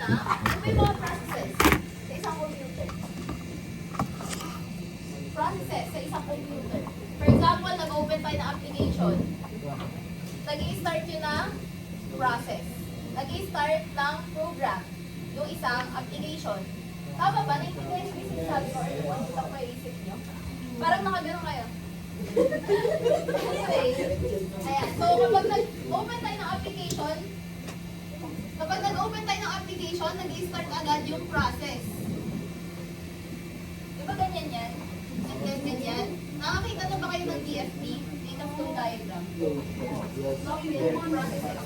na kung may mga processes sa isang computer. Processes sa isang computer. For example, nag-open tayo ng application. Nag-i-start yun ng process. Nag-i-start ng program. Yung isang application. Tama ba? Naintindihan yung sinasabi ko or lumabutang pa yung isip nyo? Parang nakagano'n kayo. Anyway, ayan. So, kapag nag-open tayo ng application, nag-i-start agad yung process. Di ba ganyan yan? And then ganyan. Nakakita na ba kayo ng DFT? Data flow diagram. Okay, yung mga processes.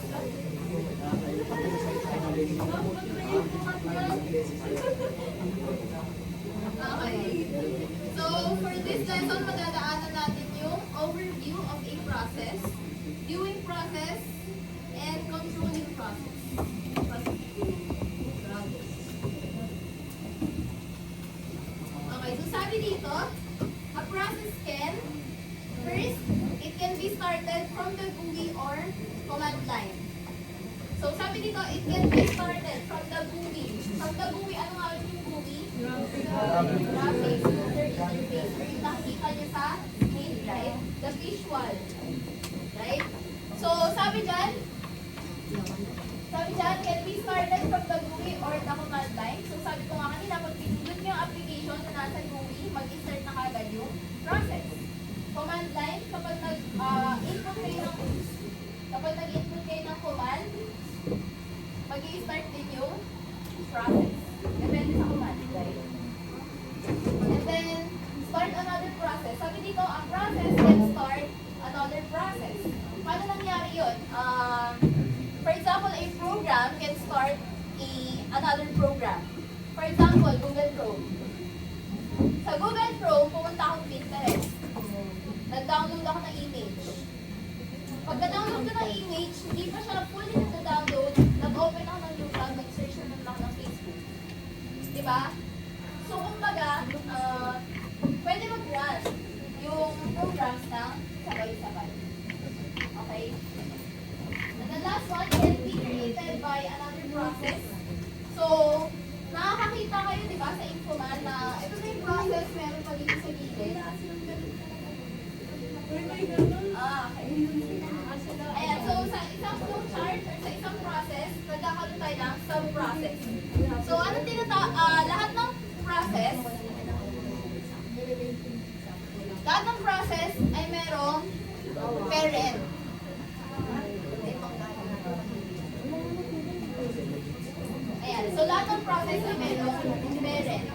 Okay. So, for this lesson, madadaanan natin yung overview of a process, viewing process, and controlling process. Okay, so sabi dito, a process can, first, it can be started from the GUI or command line. So sabi dito, it can be started from the GUI. From the GUI, ano nga yung GUI? Graphics User Interface. Or yung nakikita nyo sa screen, right? The visual. Right? So sabi dyan, can be started from the GUI or the command line. So sabi ko nga kanina, pag pinindot nyo yung application na nasa GUI, mag-insert na kagad yung process. Command line, kapag nag-input kayo ng command, mag-i-start din yung process. Depende sa command, right? And then, start another process. Sabi dito, a process can start another process. Paano nangyari yun? For example, a program can start another program. For example, Google Chrome. Sa Google Chrome, pumunta akong Pinterest. Nag-download ako ng image. Pagka-download ko ng image, hindi pa siya fully nag-download, nag-open ako ng new tab, nag-search naman ako ng Facebook. Diba? So, kumbaga, pwede mag-run yung programs ng sabay-sabay. Okay? And the last one can be created by another process. So, nakakakita kayo, diba, sa Infoman na ito na yung process, meron pa dito sa gilid. Okay. Ayan, so sa isang flowchart or sa isang process, nagkakaroon tayo ng sub-process. So, lahat ng process ay merong parent. Ayan, so lahat ng process ay merong parent.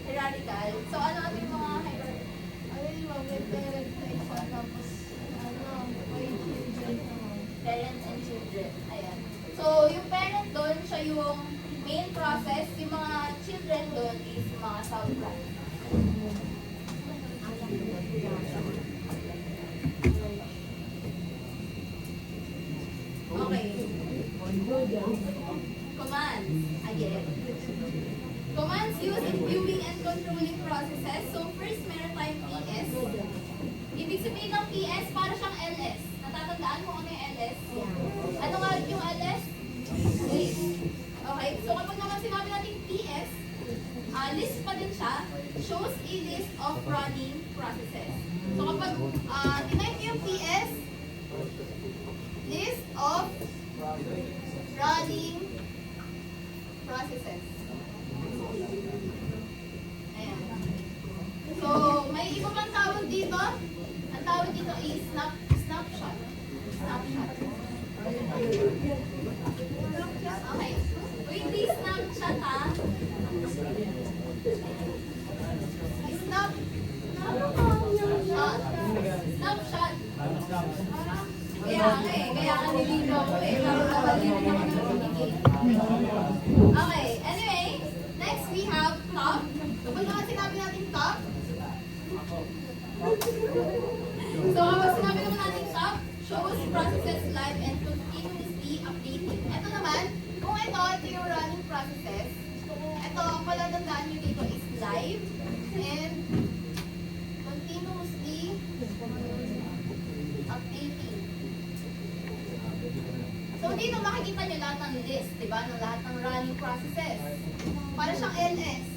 Hierarchical. So, ano yung mga hierarchical? Parents and children. Ayan. So, yung parent doon, siya yung main process. Yung mga children doon is mga sub-process. Okay. Commands. Again. Commands used in viewing and controlling processes. So, first, meron tayong PS. Ibig sabihin ng PS, para siyang LS. Natatandaan mo ano yung LS? Ano nga yung LS? List. Okay, so kapag naman sinabi natin PS, list pa din siya, shows a list of running processes. So kapag tinype yung PS, list of running processes. Ayan. So, may iba pang tawag dito. Ang tawag dito is snapshot. Snapshot. Okay. With this snapshot, snapshot. Kaya ka nilito ko eh. Okay, anyway. dito makikita nyo lahat ng list, di ba? Ng lahat ng running processes. Para siyang LS.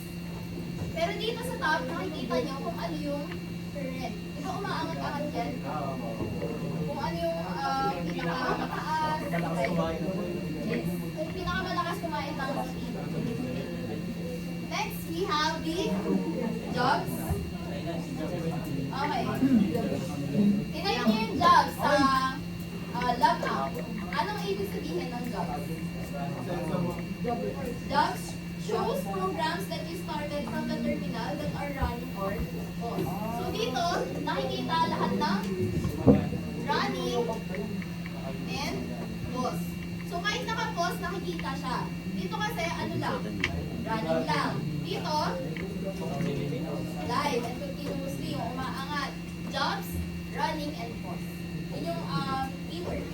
Pero dito sa top, makikita nyo kung ano yung current. Di ba umaangat-angat yan? Kung ano yung pinakamataas, right? Yes. Yung pinakamalakas kumain ng speed. Next, we have the jobs. Okay. Tingnan niyo yung jobs sa log app. Anong ibig sabihin ng jobs? Jobs shows programs that you started from the terminal that are running or paused. So dito, nakikita lahat ng running and pause. So kahit naka-pause, nakikita siya. Dito kasi ano lang, running lang. Dito, live and continuously yung umaangat. Jobs, running, and pause. Yun yung keyword.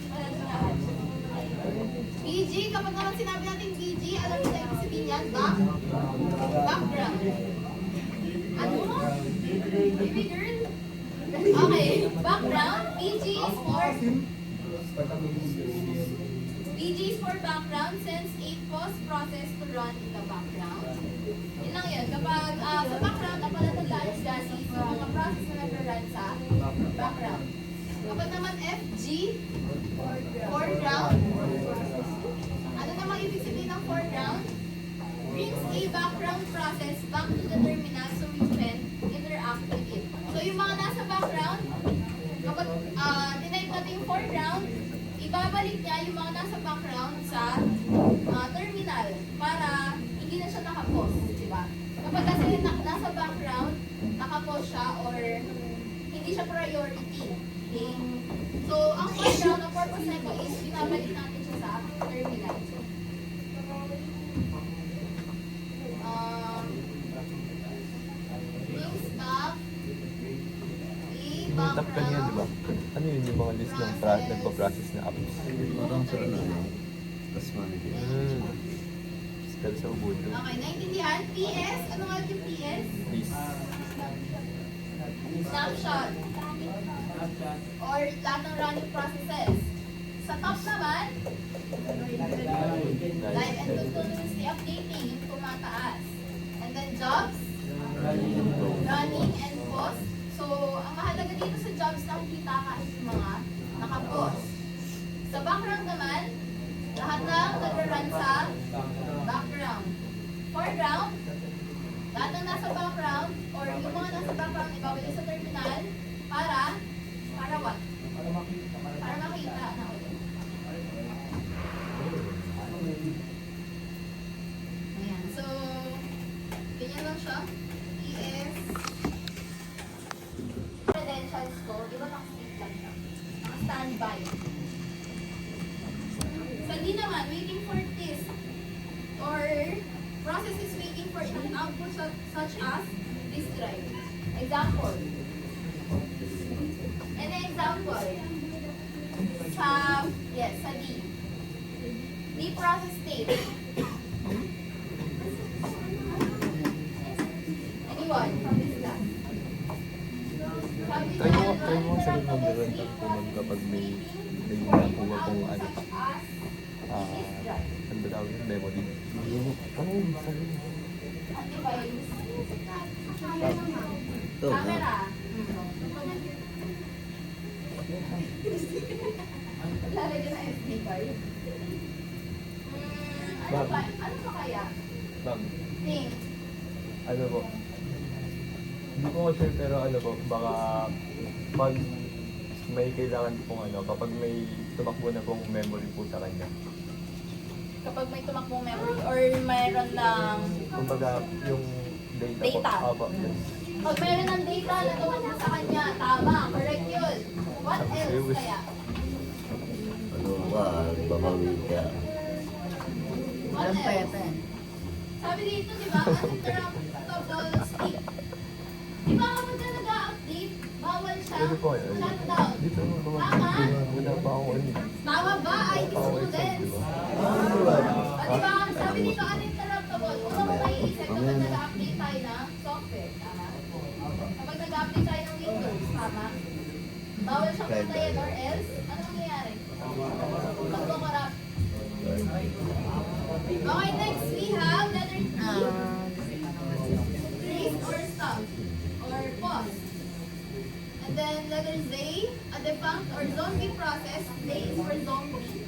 BG, kapag naman sinabi natin BG, alam niyo na yung sabihin yan? Background. Ano? Baby girl? Okay, background. BG is for background since a pause process to run in the background. Yun lang yun. Kapag sa background, napalatandaan is gases yung mga process na nag-run sa background. Kapag naman FG, foreground. Ano namang ibig sabihin ng foreground? Brings a background process back to the terminal so you can interact with it. So yung mga nasa background, kapag tinype natin yung foreground, ibabalik niya yung mga nasa background sa terminal para hindi na siya nakapause, di ba? Kapag kasi nasa background, nakapause siya or hindi siya priority. Okay? So, ang foreground, ang purpose nito is binabalik natin siya sa terminal. Brings up a Tap ka niya, di ba? background. Ano yun yung mga list ng nagpa-process na apps? Parang sa ano, tas manager. Spell sa Ubuntu. Okay, naintindihan? PS, ano nga yung PS? Please. Snapshot. Or lahat ng running processes. Sa top naman, live and continuously updating, yung tumataas. And then jobs, running and pause. So, ang mahalaga dito sa jobs, nakikita kahit yung mga naka-pause. Sa background naman, lahat ng nag-run sa background. Foreground, lahat ng nasa background, or yung mga nasa background, ibabalik sa terminal para what? Para makita na ulit. Ayan, so, ganyan lang siya. ES credentials ko, di ba naka-stick lang siya? Naka-standby. Sa D naman, waiting for disk or process is waiting for an output such as disk drive. Example. An example. Sa D. D process state. Anyone from this class? Try mo sa ng meron kung kapag may nakuha kong ano. Ano ba tawag yung memory? Ito, Camera. Lalagyan na SD card. Ano pa kaya? Ma'am, Think. ano po? Hindi ko sure pero ano po, baka pag may kailangan pong ano, kapag may tumakbo na pong memory po sa kanya. Kapag may tumakbong memory or mayroon ng Kumbaga, yung data po. Data. Opo, yes. pag mayroon ng data na tumakbo sa kanya, tama, correct yun. What else kaya? ano ba, babawi ka. What else? Sabi dito, di ba, uninterruptible sleep. Di ba kapag ka nag-update, bawal siya Pwede po yun. shutdown. Dito mga Tama? wala pa ako ano. Tama ba, IT Ako students? diba? Di ba, sabi dito, uninterruptible. Unang mo naiisip kapag nag-update tayo ng software, tama? Kapag nag-update tayo ng Windows, tama? Bawal siyang patayin or else, ano mangyayari? Magkukorrupt. Okay, next we have letter T. Freeze or stop or pause. And then letter Z, a defunct or zombie process. Z is for zombie.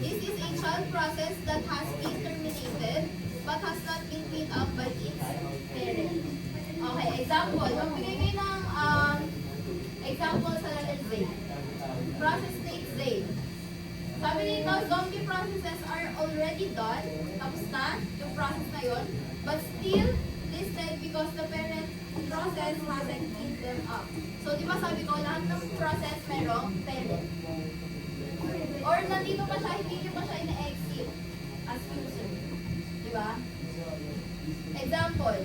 This is a child process that has been terminated but has not been cleaned up by its parent. Okay, example. Magbigay kayo ng example sa letter Z. Process state Z. Sabi dito, zombie processes are already done. Tapos na yung process na yun. But still listed because the parent process hasn't cleaned them up. So, di ba sabi ko, lahat ng process merong parent. Or nandito pa siya, hindi nyo pa siya ina-exit as user. Di ba? Example.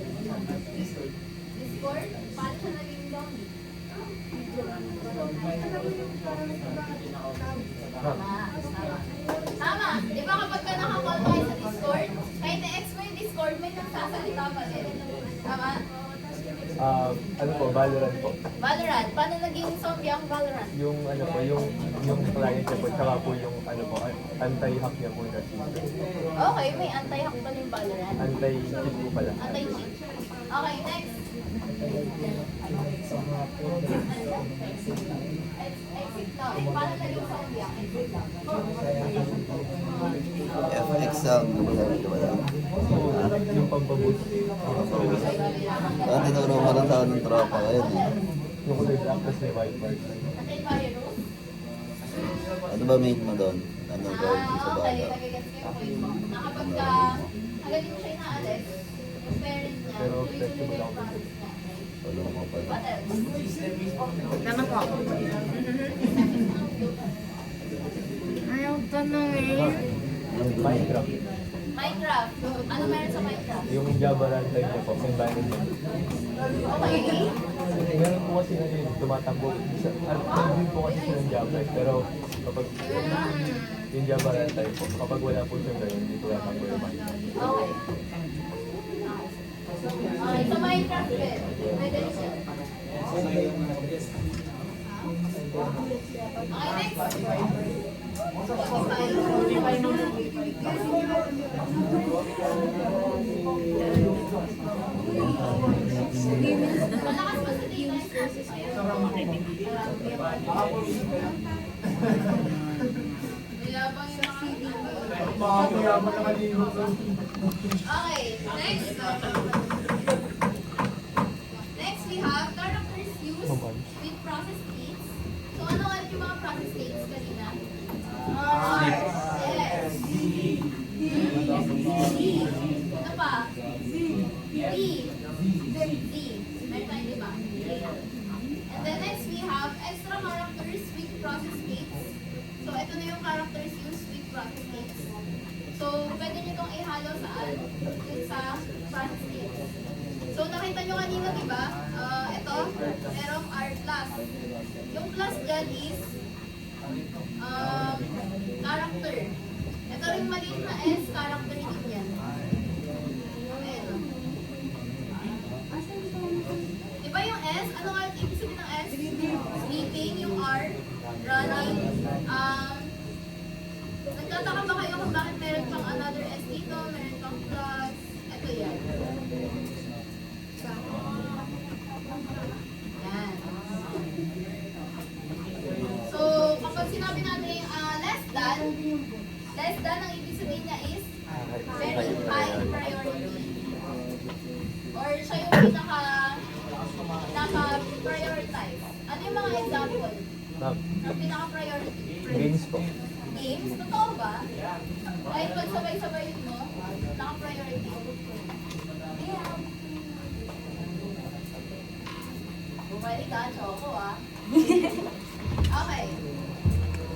Discord. Paano siya naging zombie? Tama. Di ba kapag ka naka-call tayo sa Discord, kahit na-ex mo yung Discord, may nagsasalita pa din. Tama? Ano po, Valorant po. Valorant. Paano naging zombie ang Valorant? Yung ano po, yung client niya po, tsaka po yung ano po, anti-hack niya po na system. Okay, may anti-hack pa yung Valorant. Anti-cheat po pala. Anti-cheat. Okay, next. Exit now. Paano naging zombie ang exit now? FX sound, wala. Yung pambabot. Tinuro ko lang sa ng tropa ngayon eh. Yung kulay black, tapos may white bar. Anti-virus? Ano ba main mo doon? Ano gawin mo sa Okay. bata? Nagigets ko yung point mo. Na kapag ka, hanggang mo siya inaalis, yung parent niya, Pero tuloy-tuloy na flexible yung ako. process niya. Wala mo pa. What else? Tanong ko. Ayaw tanongin. Minecraft. Minecraft. Ano meron sa Minecraft? Yung Java runtime niya po, environment. Okay. Meron po kasi na yun, tumatakbo. Hindi po kasi siya ng Java, pero kapag yung Java runtime po, kapag wala po siya ganyan, hindi po tatakbo yung Minecraft. Okay. Okay, sa Minecraft din. Pwede rin siya. Okay, next. Spotify. Malakas ba sa data yung Spotify? Mayabang yung Okay, next. Next, we have characters used with process states. So, ano ulit yung mga process states kanina? R, S, D, ano pa? D, Z. Meron tayo, di ba? And then next, we have extra characters with process states. So, ito na yung characters used with process states. So, pwede nyo itong ihalo saan? Yung sa process states. So, nakita nyo kanina, di ba? Ito, merong R plus. Yung plus dyan is character. Ito rin maliit na S, character din yan. Ayan. Di ba yung S? Ano nga yung ibig sabihin ng S? Sleeping, yung R, running. Nagtataka ba kayo kung bakit meron pang another S dito, meron pang plus? Ito yan. Yan. So, kapag sinabi natin less than, ang ibig sabihin niya is very high priority. Or siya yung pinaka-prioritize. Ano yung mga example ng pinaka-priority? Games po. Games? Totoo ba? Kahit pag sabay-sabayin mo, naka-priority. Bumalik ka, choco ah. Okay.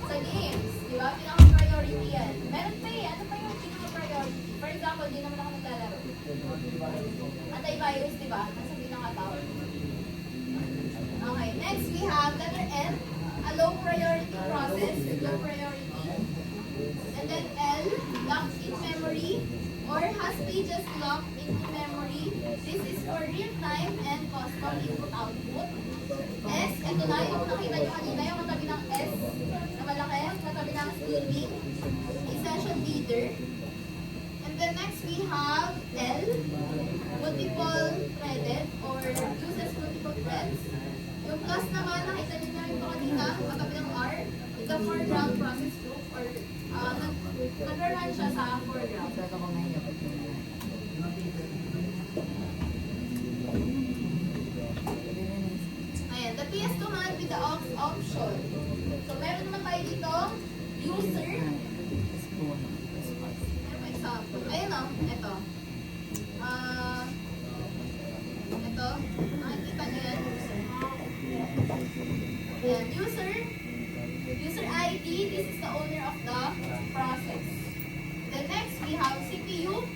Sa games, di ba? Pinaka-priority yan. Meron pa eh. Ano pa yung pinaka-priority? For example, di naman ako naglalaro. Anti-virus, di ba? Nasa pinaka-top. Okay. Next, we have letter N. A low priority process. Low priority. And then L, locked in memory or has pages locked into memory. This is for real-time and custom input-output. S, ito na yung nakita nyo kanina, yung katabi ng S na malaki, katabi ng streaming, is session leader. then next we have L, multiple threaded or uses multiple threads. Yung plus naman, nakita niyo na ito kanina, katabi ng R, it's a foreground process group or nag-run siya sa foreground. Ayan, the PS command with the option. So, meron naman tayo dito, user. Ano pa example? Ayun o, ito. Ito, nakikita niyo yan, user. Ayan, user ID, this is the owner of the process. Then next, we have CPU,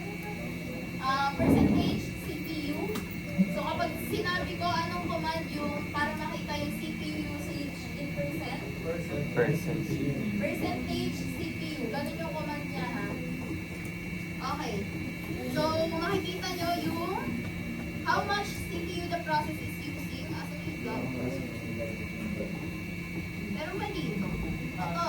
percentage CPU. So kapag sinabi ko anong command yung para makita yung CPU usage in percent, percentage CPU, ganun yung command niya ha. Okay. So makikita nyo yung how much CPU the process is using as an example. Pero ba dito? Ito.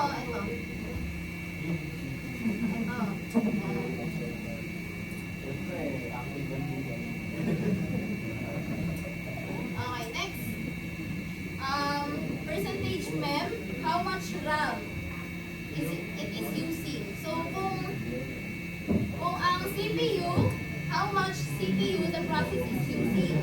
Okay, next. Percentage mem, how much RAM it is using. So kung ang CPU, how much CPU the process is using.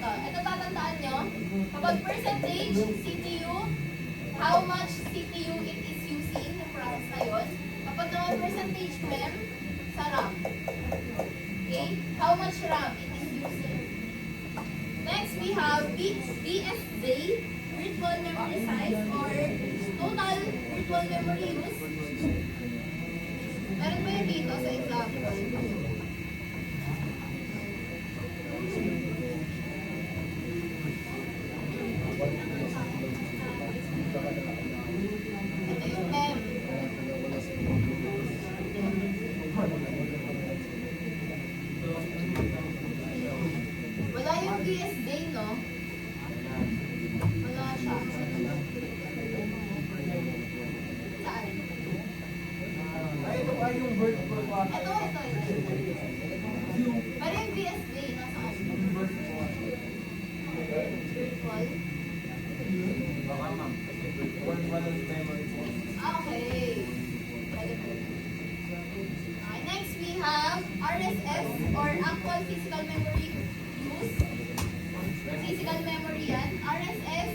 Ito tatandaan nyo. Kapag percentage CPU, how much CPU it is using yung process na yun. Kapag naman percentage mem, sa RAM. Okay? How much RAM it is using. Next, we have VSD, virtual memory size or total virtual memory use. Meron ba yun dito sa example? Ito yung mem. Wala yung VSD, no? Wala siya. Saan? Ito. Pero yung VSD, nasaan? Virtual? Okay. Okay, next we have RSS or actual physical memory use. Physical memory yan. RSS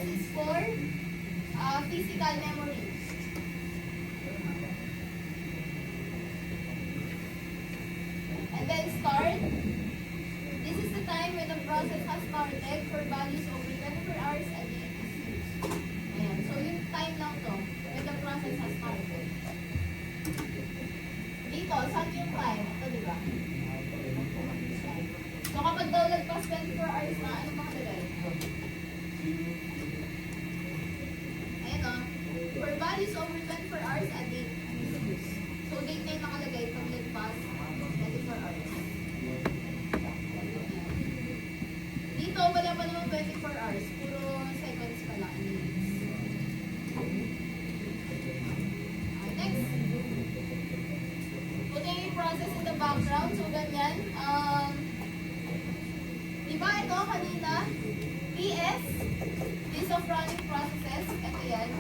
is for physical memory. And then start. This is the time when the process has started for values over 24 hours a day is used. Ayan. So yung time lang to when the process has started. Dito, saan yung time? Ito, di ba? So kapag daw lagpas 24 hours na, ano makalagay? Ayan o. For values over 24 hours a day is used. So date na yung nakalagay pag lagpas 24 hours. Dito, wala pa naman 24 hours. Puro seconds pa lang. Okay, next. Putting yung process in the background. So, ganyan. Diba ito kanina? PS. List of running processes. Ito yan.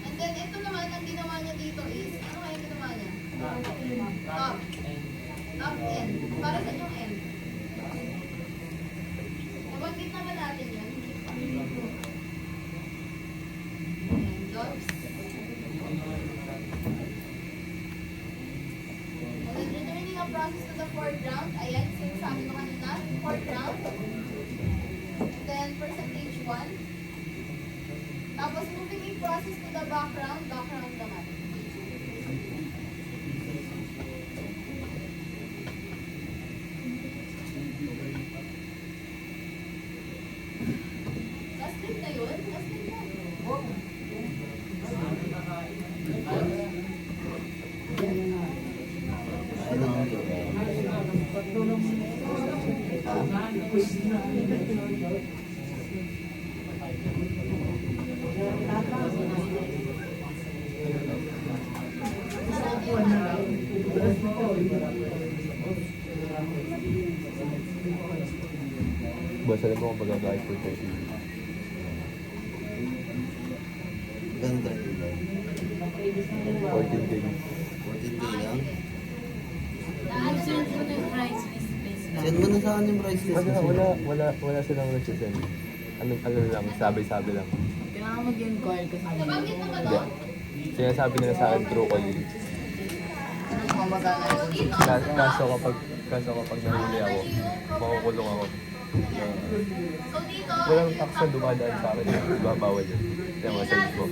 And then, ito naman, ang ginawa niya dito is, ano kaya ginawa niya? Top. Top end. Para sa yung end. Nabanggit naman natin yun. Ayan, jobs. And then returning a process to the foreground. Ayan, sinasabi ko kanina. Foreground. And then percentage 1. Tapos moving a process to the background. Background naman. Last name na yun? Last name na. Ano? Boss, alam mo kung magagalit po tayo. Ganda nila. 14 days. 14K lang. Send mo na yung price list, please lang. Send mo na sa akin yung price list. Wala silang nagsisend. Ano lang, sabi-sabi lang. Kailangan mag-inquire kasi. Nabanggit na ba Hindi. to? Sinasabi nila sa akin through call. Kung magkano So, yung dito, Kaso kapag nahuli ako, makukulong ako. So, dito, Walang tax na dumadaan sa akin. Bawal yun. Kaya massage ko.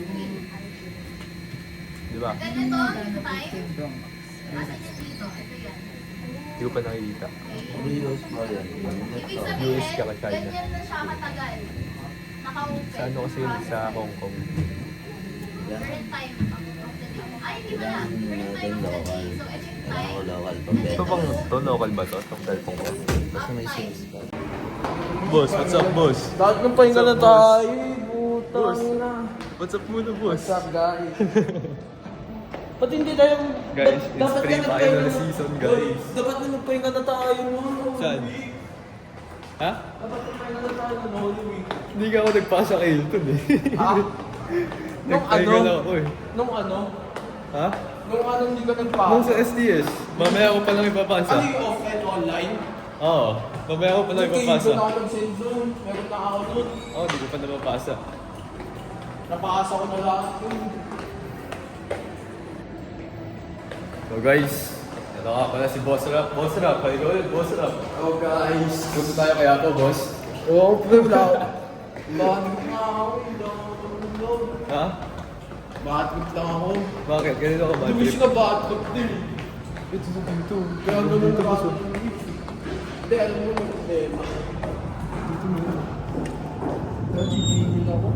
Di ba? ganito, dito tayo. Asan yung dito? Ito yan. Hindi ko pa nakikita. Reels ba yan? Ibig Ito. sabihin, US ka ka China. ganyan na siya katagal. Naka-open. Sa ano kasi yun, sa Hong Kong. Current time of the day. Ay, hindi ba na? Current time of the day. So, ito yung Kailangan ko time. local Ito pambenta. bang to local ba to? Itong cellphone ko. Basta may SIMs ka. Boss, what's up, boss? Lahat ng pahinga na tayo, Boss. putang na. What's up muna, boss? What's up, guys? Ba't hindi tayo... Guys, it's dapat free nga final nagpahinga- season, guys. Dapat na nagpahinga na tayo, no? Saan? Ha? Dapat nagpahinga na tayo ng Holy Week. Hindi ka ako nagpasa kay Hilton eh. Ha? Nung Nagpahinga ano? lang ako eh. Nung ano? Ha? Nung ano hindi ka Nung nagpasa? sa SDS. Mamaya ako pa lang ipapasa. Ano yung off and online? Oo. Mamaya ako pa lang Nung kayo ipapasa. doon ako nag-send doon. Meron na ako doon. Oo, hindi ko pa napapasa. Napakasa ko na lahat yun. So guys, ito nga pala si Boss Rap. Boss Rap, halika ulit, Boss Rap. Oh, guys. Punta tayo kaya to, boss. Oh, wala. Bakit na ako? Ha? Bakit lang ako? Bakit? Ganito ka ba? Dumis na bakit din. Ito sa dito. Kaya ganun na ako. Hindi, alam mo yung problema. Nagigigil ako.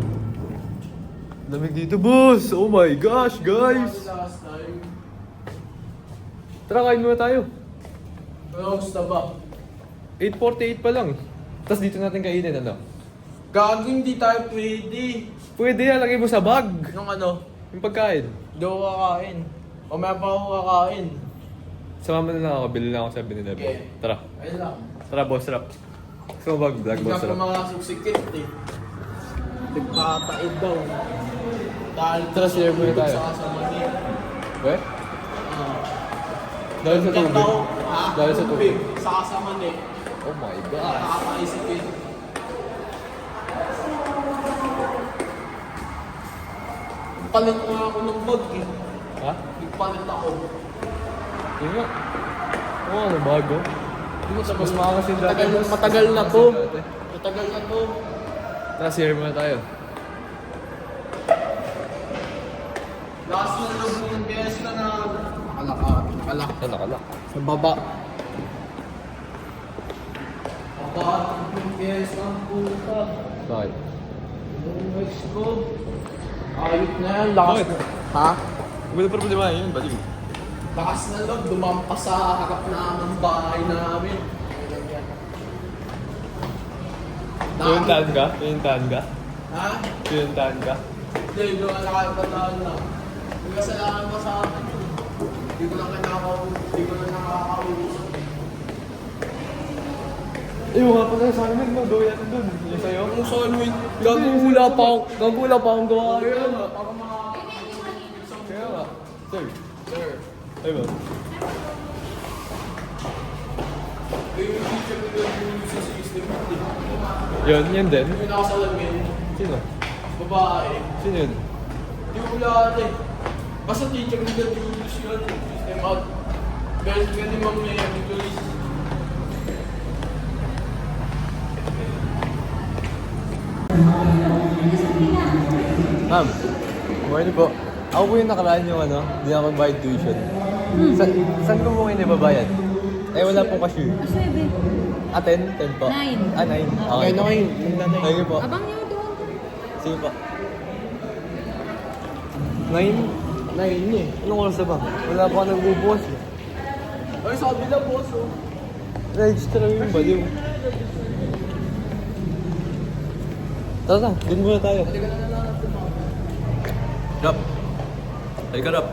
Lamig dito, boss! Oh my gosh, guys! Last time. Tara, kain muna tayo. Ano gusto ba? 8:48 pa lang. Tapos dito natin kainin, ano? Gago, hindi tayo pwede. Pwede yan, lagay mo sa bag. Nung ano, Yung pagkain. hindi ako kakain. O may pa ako kakain. Sumama na lang ako, bili lang ako sa 7-Eleven. Okay. Tara. Ayun lang. Tara, Boss Rap. Gusto mo ba vlog, Hindi Boss ka Rap? mga susikit eh. Nagpataid daw. Dahil Tara, share muna tayo. Sa kasama niya. We? Dahil sa Nandiyan tubig. daw, ha? Dahil sa tubig. Sa kasama niya. Oh my gosh. Nakakaisipin. Palit nga ako ng bag eh. Ha? Nagpalit ako. Yun nga. Oo, ano, bago. Mas maangas yung dati. Matagal na to. Matagal na to. Tara, share muna tayo. Last na loob mo yung beses na nakalak. Nakalak. Sa baba. Baba yung beses ng puta. Bakit? Yung ex ko. Ayot na yan. Lakas Bakit? na. Ha? Wala problema yun, baliw. Lakas na loob. Dumampas sa harap na ng bahay namin. Pinuntahan ka? Pinuntahan ka? Ha? Pinuntahan ka? Hindi, doon nakakataan lang. Nagkasalanan mo sa akin. Hindi ko lang nakakausap. Eh, nga pala sa akin, no? Gawin natin dun. Yung sa'yo? Ang saan mo yun? Gagawula pa akong gawa. Kaya nga, para mga... Kaya nga. Sir. Sir, Ay ba? yung teacher ko yung sa system. Yun din. Yung nakasalamin, Sino? babae. Sino yun? Hindi ko lahat eh. Basta teacher ko yung system out. Dahil ka ni Ma'am Maya, Nicholas. Ma'am, morning po. Ako po yung nakaraan yung ano, hindi ako magbayad tuition. Saan ko po ngayon ibabayad? Eh, wala pong cashier. Aswebe. Ah, 10? 10 po? 9. Ah, 9. Okay na kayo. Thank you po. Abang niyo doon. Sige po. 9? Nahin eh. Anong oras na ba? Wala pa ako nagbubukas eh. Ay, sabi na boss oh. Register yung baliw. Tara, dun muna tayo. Rap. Halika, Rap.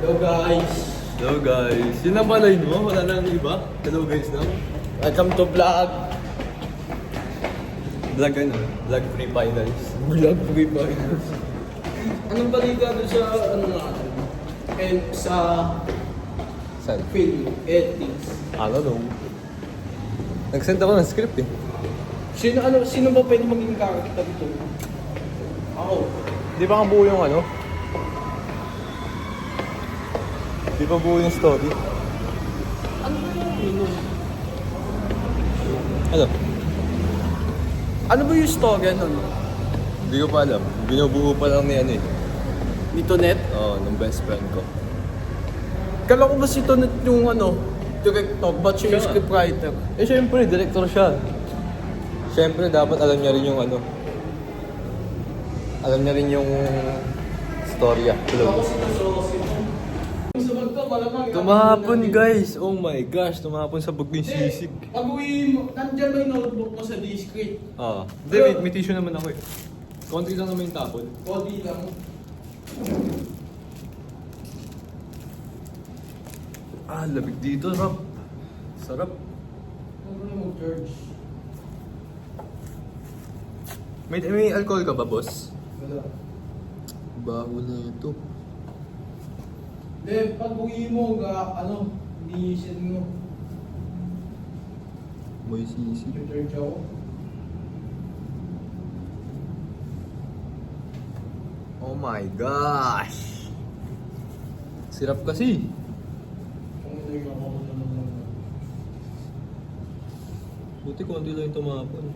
Hello guys. Hello guys. Yun ang balay mo? Wala nang iba? Hello guys na. Welcome to vlog. Vlog ano? Vlog pre-finals. Vlog pre-finals. Anong balita doon sa ano natin? And sa Saan? film, ethics. I don't know. Nag-send ako ng script eh. Sino ba pwede maging character dito? Ako. Di ba nga buo yung ano? Di ba buo yung story? Ano ba yun? Ano? Ano ba yung story nun? Hindi ko pa alam. Binubuo pa lang ni ano eh. Ni Tonet? Oo, ng best friend ko. Kala ko ba si Tonet yung ano, director, ba't siya yung Siya nga. scriptwriter? Eh syempre, director siya. Syempre, dapat alam niya rin yung ano. Alam niya rin yung storya. Hello. Tumahapon guys! Oh my gosh, tumahapon sa buging sisig. Pag-uwi mo, nandyan ba yung notebook mo sa discrete? Ah, hindi, may tissue naman ako eh. Konti lang naman yung tapon. Body lang. Ah, labig dito, Rob. Sarap. Ano ba yung George? May alcohol ka ba, boss? Wala. Bago na ito. Hindi, pag-uwi mo, linisin mo. May sisig. George ako. Oh my gosh! Sirap kasi. Kung ano yung ako naman. Buti konti lang yung tumapon.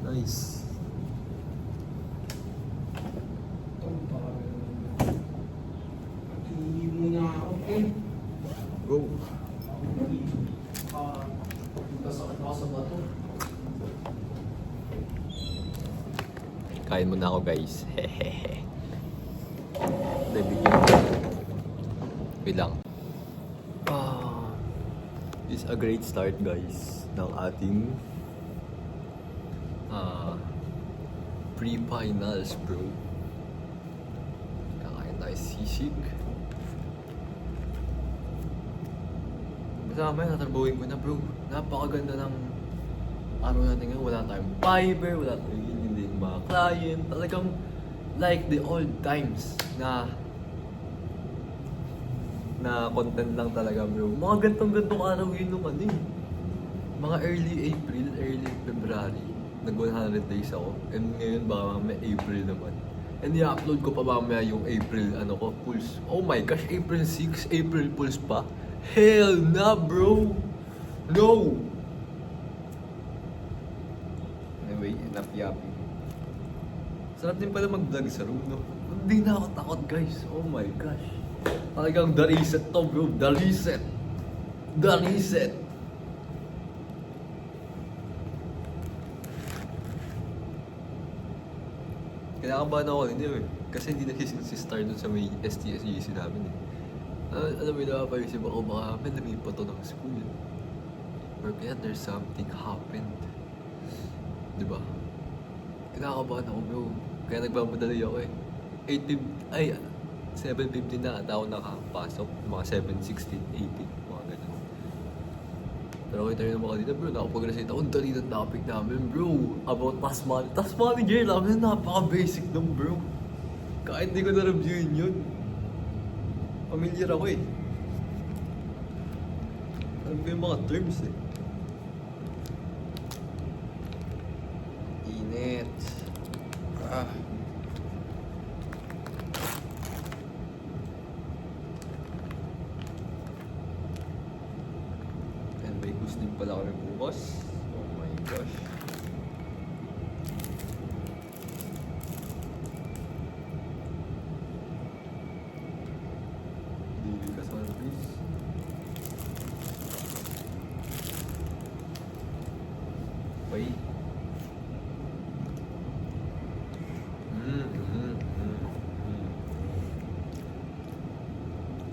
Nice. Hindi muna ako. Go. Kasakit ako sa bato. Kain muna ako guys. Hehehe. Bibigyan. Wait lang. This is a great start guys ng ating pre-finals bro. Kakain tayo sisig. Basta mamaya natrabuhin ko na bro. Napakaganda ng araw natin ngayon. Wala tayong fiber, wala tayong hindi mga client. Talagang like the old times na content lang talaga bro. Mga gantong araw yun nung ano eh. Mga early April, early February. Nag 100 days ako. And ngayon baka may April naman. And i-upload ko pa mamaya yung April Pulse. Oh my gosh, April 6, April Pulse pa? Hell na bro! No! Anyway, enough yapping. Sarap din pala mag-vlog sa room, no? Hindi na ako takot guys. Oh my gosh. Talagang the reset to bro. The reset. The reset. Kinakabahan ako din eh. Kasi hindi nag-star dun sa may STSGC namin eh. Alam mo, napapaisip ako baka may lumipat to ng school. Or kaya there's something happened. Diba? Kinakabahan ako bro. Kaya nagmamadali ako eh. 7:50 na ata ako nakapasok. Mga 7:16, 18, mga ganun. Pero kita rin naman kanina bro, nakapag-recite ako. Dali ng topic namin bro. About task manager. Task manager namin, napaka-basic nung bro. Kahit di ko na-reviewin yun. Familiar ako eh. Alam ko yung mga terms eh. Init. And may gusto din pala kami bukas. Oh my gosh. Dili ka service. Wait.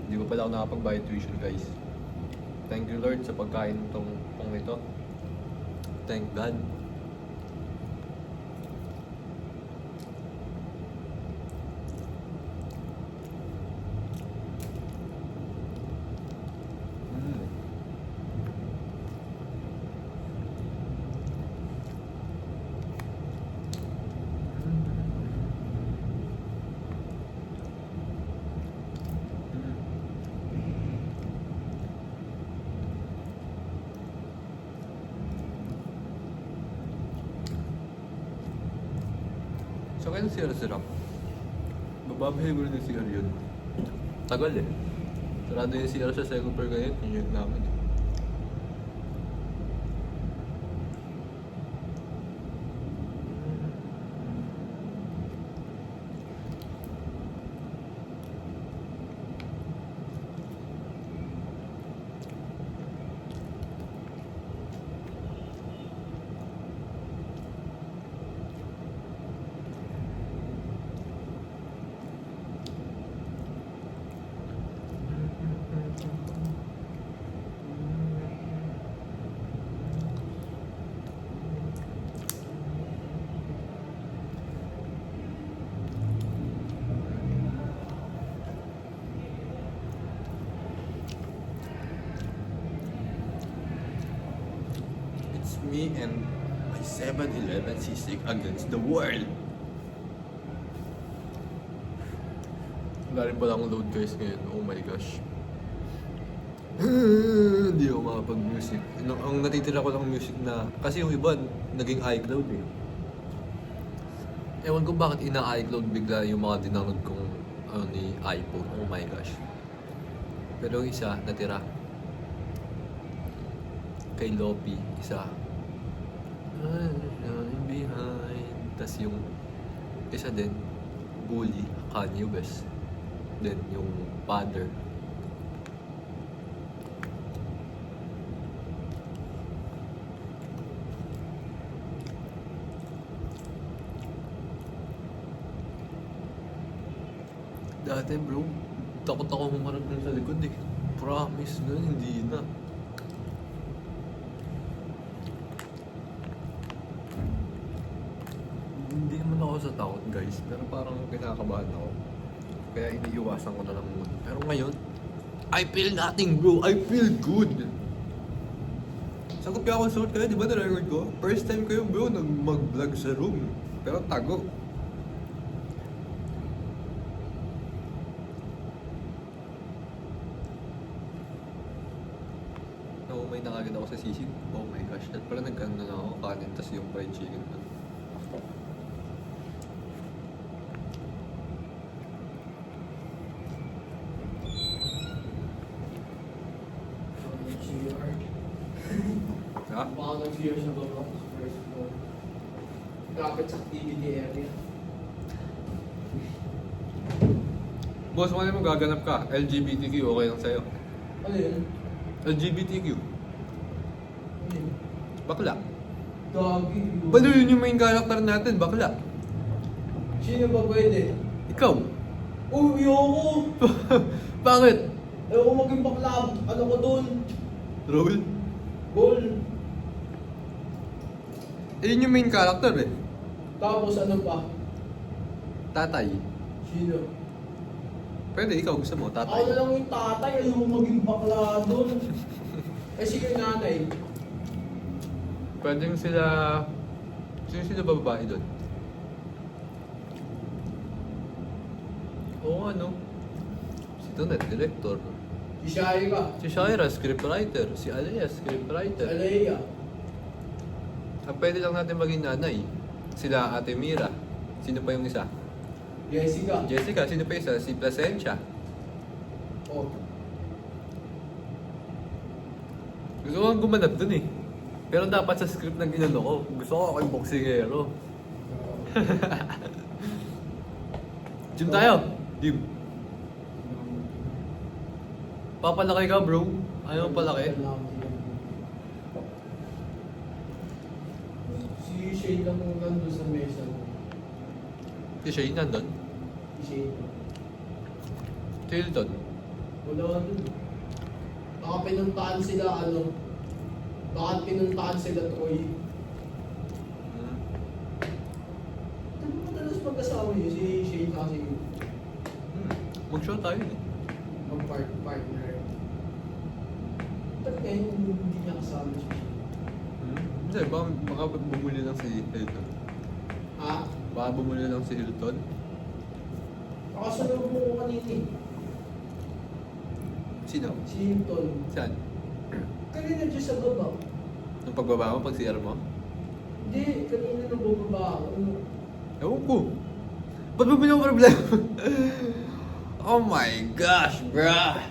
Hindi pa pala ako nakapag-bayad tuition, guys. Thank you, Lord, sa pagkain tong ito. Thank God. Mm. So, kaya CR sarap. Bababahay ko rin yung CR yun. Tagal eh. Sarado yung CR sa second floor ngayon, yun namin eh. It's me and my 7-Eleven sisig against the world. Wala rin pala akong load guys ngayon. Oh my gosh. Hindi ako makapag-music. Ang natitira ko lang music na... Kasi yung iba, naging iCloud eh. Ewan ko bakit ina-iCloud bigla yung mga dinanood kong ni iPhone. Oh my gosh. Pero yung isa, natira. Kay Lopi, isa. I'm behind. Tas yung isa din, Bully, Kanye West. Then yung Father. Dati bro, takot ako humarap dun sa likod eh. Promise nun, hindi na. Hindi naman ako sa takot guys, pero parang kinakabahan ako. Kaya iniiwasan ko na lang muna. Pero ngayon, I feel nothing bro, I feel good. Sagot ka ako suot kayo, di ba na-record ko? First time kayo bro, mag-vlog sa room. Pero tago. May nakagad ako sa sisig. Oh my gosh, at pala nagkano na ako kanin, tas yung fried chicken. Ha? Baka nag-CR sa baba sa first floor. Kapit sa activity area. Boss, mo mo gaganap ka? LGBTQ, okay lang sa'yo. Ano yun? LGBTQ. Ano yun? Bakla. Gagi. Balo yun yung main character natin, bakla. Sino ba pwede? Ikaw. Oh, ayoko! Bakit? Ayoko maging bakla. Ano ko dun? Raul? Goal. Yun yung main character eh. Tapos ano pa? Tatay. Sino? Pwede, ikaw gusto mo, Ako tatay. na lang yung tatay. Ayoko maging bakla dun. Eh, sino yung nanay? Pwede sila... Sino babae doon? Oo ano? Si Tonet, director. Si Shaira. Si Shaira, scriptwriter. Si Alea, Si scriptwriter. Alea. Ang pwede lang natin maging nanay. Sila Ate Mira. Sino pa yung isa? Jessica. Jessica, sino pa isa? Si Placencia. Oh. Gusto ko gumanap dun eh. Pero dapat sa script na ginano ko. Gusto ko ako yung boxingero. Gym tayo. Gym. Papalaki ka bro. Ayaw mo palaki. Si Shane lang kung nandun sa mesa. Si Shane nandun. Si Shane. Si Hilton. Wala dun. Baka pinuntahan sila baka pinuntahan sila Troy. Hmm. Ano ba madalas mag-asawa niyo? Si Shane kasi Mag-show tayo eh. partner. Ba't ngayon hindi niya kasama si Shane? Hindi, baka bumuli lang si Hilton. Ha? Baka bumuli lang si Hilton. Nakasunod mo ko kanina eh. Sino? Si Hilton. Saan? Kanina dyan sa baba. Nung pagbaba mo, pag CR mo? Hindi, kanina nung bumaba ako. Ewan ko. Ba't mo problema? Oh my gosh, bruh!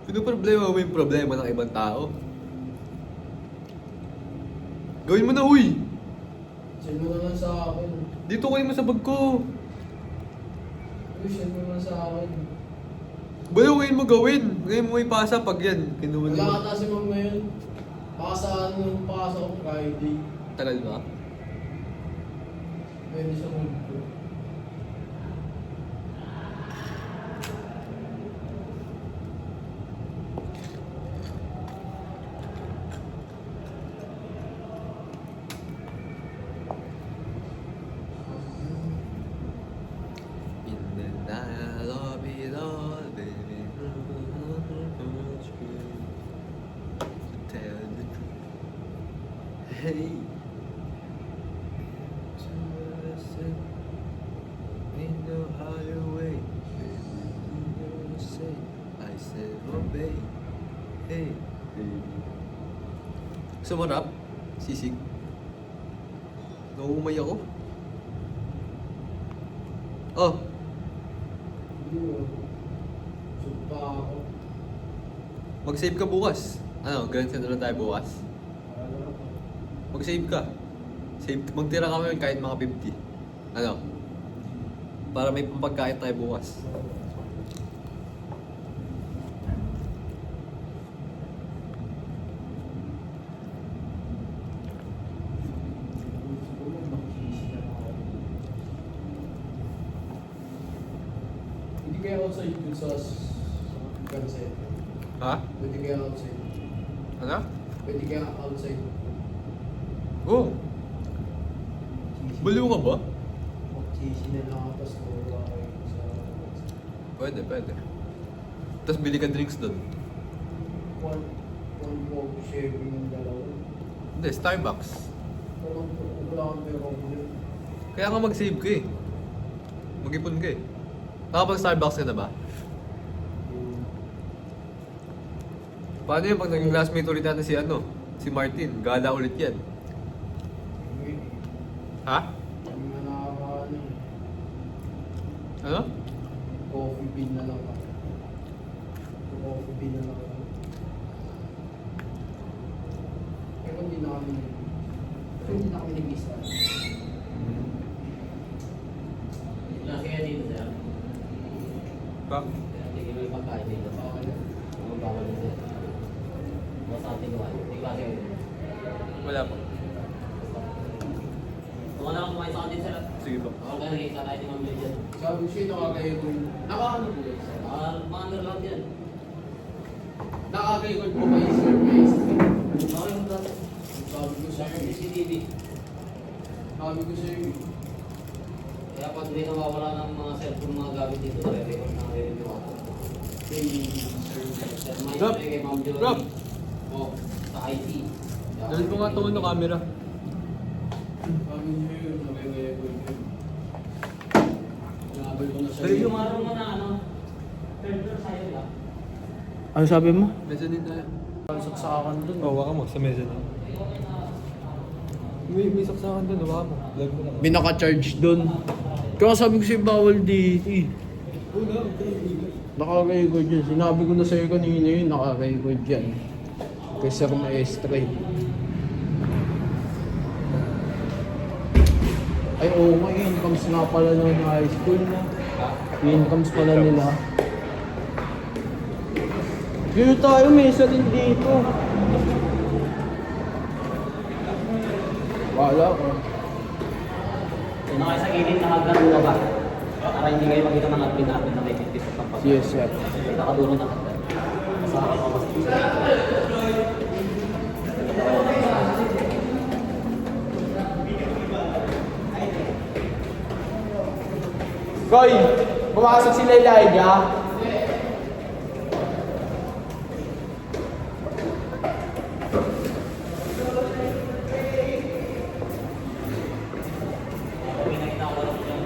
Problema mo yung problema ng ibang tao? Gawin mo na, huy! Send mo naman sa akin. Dito kayo mo sa bag ko. Uy, send mo naman sa akin. Balo, ngayon mo gawin. Ngayon mo ipasa pag yan. Kinuha Wala mo. ata si ma'am ngayon. Baka sa pasok ko Friday. Tagal ba? Pwede sa mood ko. In the night of it all, baby, to tell the truth. Hey, just in the highway, baby, you say, I said, obey. Hey, baby. Sumarap, sisig. Naumay ako. Oh, Hindi mo. Sumpa ako. mag-save ka bukas. Ano, Grand Central tayo bukas. Wala ako. Mag-save ka. Save, magtira kami kahit mga 50. Ano? Para may pampagkain tayo bukas. Siguro makikisi na ako. Hindi kaya outside dun sa Gansay. Ha? Pwede kaya outside. Ano? Pwede kaya outside. Oh, baliw ka ba? Magsisi na lang ako, tapos kuha kayo sa... Pwede, pwede. Tapos bili ka drinks doon. One coke sharing yung dalawa. Hindi, Starbucks. Wala akong pero yun. Kaya nga mag-save ka eh. Mag-ipon ka eh. Nakapag-Starbucks ka na ba? Paano yun pag naging classmate ulit natin si si Martin? Gala ulit yan. Ha? Hindi na nakakaano. Ano? Coffee bean na lang ako. Coffee bean na lang ako. Pero hindi na kami nag-isa. Kaya dito sir. Pa? Hindi may pagkain dito. Ang bawal dito. Mga sa ating gawa. Hindi klase yun. Wala pa. Kung ano lang kumain sa atin sir. Sige pa. Ako kaya nagkita tayo ni Ma'am Lydia. Sabi ko siya nakaka-record. Nakaka-ano po yun? Mga underground yan. Nakaka-record po kayo sir. Guys. Bawal yung brother. Sabi ko Sa sa'yo. CCTV. Sabi ko sa'yo. Kaya pag hindi nawawala ng mga cellphone mga gamit dito, re-record na re-review ako. Kay sir. Sir Mike, Rob! kay Ma'am Joy. Rob! Oh, sa IT. Dalit mo nga ito ng camera. Sabi niyo yun. Nakaka-record yun. Sinabi ko na sa'yo. Pero yung araw mo na ano, third floor sa'yo lang. Ano sabi mo? Mezzanine tayo. Saksakan dun. Oh, waka mo sa mezzanine. May saksakan doon, waka mo. Vlog mo lang. Binaka-charge dun. Kaya sabi ko sa'yo bawal dito eh. Naka-record yan. Sinabi ko na sa'yo kanina yun, naka-record yan. Kay Sir Maestre. Ay oo nga, incomes nga pala ng high school. Incomes pala nila. Dito tayo, may isa din dito. Wala ko. Yung naka sa gilid na hagdan mo ba? Para hindi kayo makita ng admin namin na may 50 pang pag. Yes, sir. Nakadulo na kagad. Sa akin ako mas Koy, pumasok si Elijah.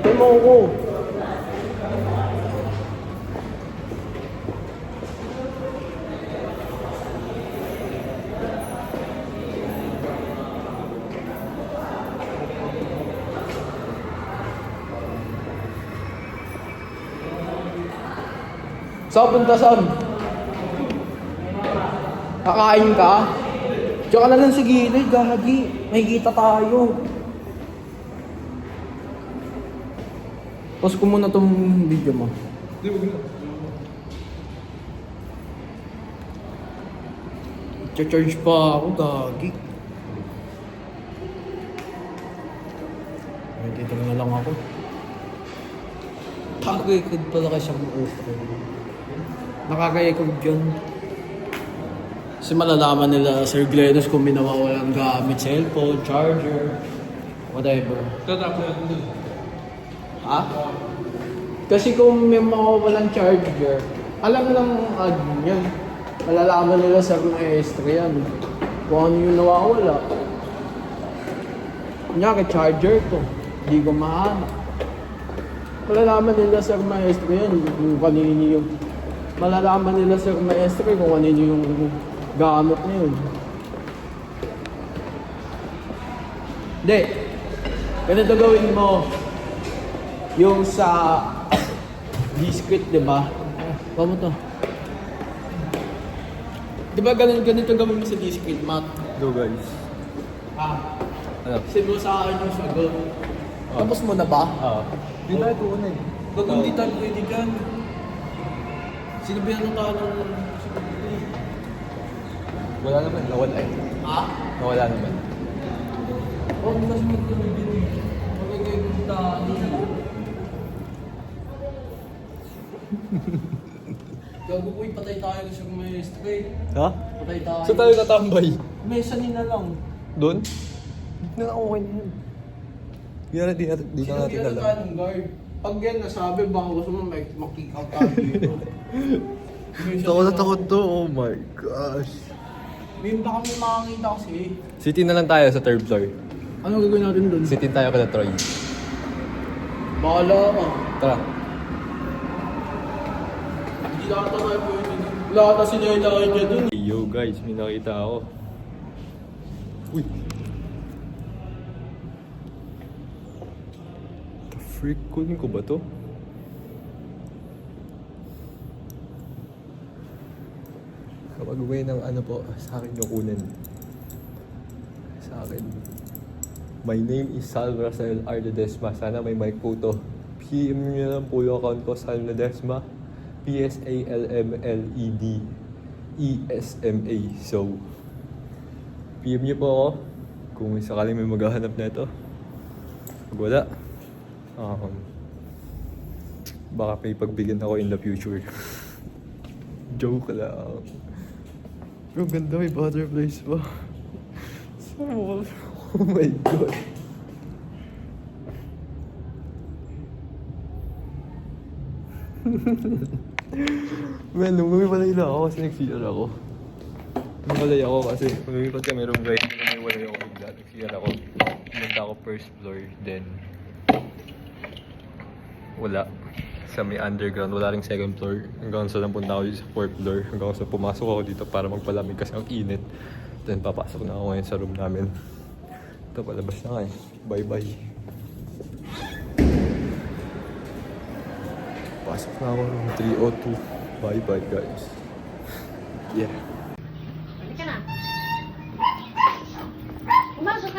Tama ko. Saan punta, Sam? Kakain ka? Diyan ka na lang sa gilid, gahagi. May kita tayo. Pause ko muna tong video mo. Hindi, wag na. Charge pa ako, gagi. Ay, dito na lang ako. Nakakayakod pala kayo sa mga nakakayakod dyan. Kasi malalaman nila, Sir Glenos, kung may nawawalang gamit, cellphone, charger, whatever. Ha? Kasi kung may mawawalang charger, alam lang admin yan. Malalaman nila sa maestro yan. Kung ano yung nawawala. Kunyari, charger ko. Hindi ko mahanap. Malalaman nila sa maestro yan kung kanino yung... Malalaman nila sa maestro kung kanino yung gamit na yun. Hindi. Ganito gawin mo. Yung sa discrete, di ba? Paano to? Di ba ganito gawin mo sa discrete, Matt? Go guys. Ano? Send mo sa akin yung sagot. Tapos mo na ba? Hindi tayo kuunin. Pag hindi tayo pwede dyan. Sinabihan ng tanong. Wala naman, nawala eh. Ha? Nawala naman. Oh, mas magkakabili. Magkakabili tayo. Gago po, patay tayo sa maestro eh. Ha? Patay tayo. Saan tayo tatambay? Mesa nila lang. Doon? Hindi na ako okay na yan. Di na natin Sinabihan na alam. tayo ng guard. Pag yan nasabi, baka gusto mo mag-kick out tayo dito. Takot na takot to, oh my gosh. May baka may makakita kasi. City na lang tayo sa third floor. Ano gagawin natin doon? City tayo kada Troy. Bahala ka. Tara. Hindi lahat na tayo pwede doon. Lahat na sinayla kayo dyan doon. Yo guys, may nakita ako. Uy. The freak, kunin ko ba to? Kapag may ng ano po, sa akin yung kunin. Sa akin. My name is Sal Rafael R. Ledesma. Sana may mic po to. PM nyo lang po yung account ko, Sal Ledesma. PSALMLEDESMA. So, PM nyo po ako kung sakaling may maghahanap na ito. Pag wala, baka may pagbigyan ako in the future. Joke lang. Pero ganda, may butterflies pa. Oh my god. Man, lumiwalay lang ako kasi nag-CR ako. Lumiwalay ako kasi lumipat kami room guys. Lumiwalay ako bigla. Nag-CR ako. Pumunta ako first floor. Then, wala. Sa may underground. Wala ring second floor. Hanggang sa lang punta ako sa fourth floor. Hanggang sa pumasok ako dito para magpalamig kasi ang init. Then, papasok na ako ngayon sa room namin. Ito, palabas na nga eh. Bye-bye. Pasok na ako ng 302. Bye-bye guys. Yeah.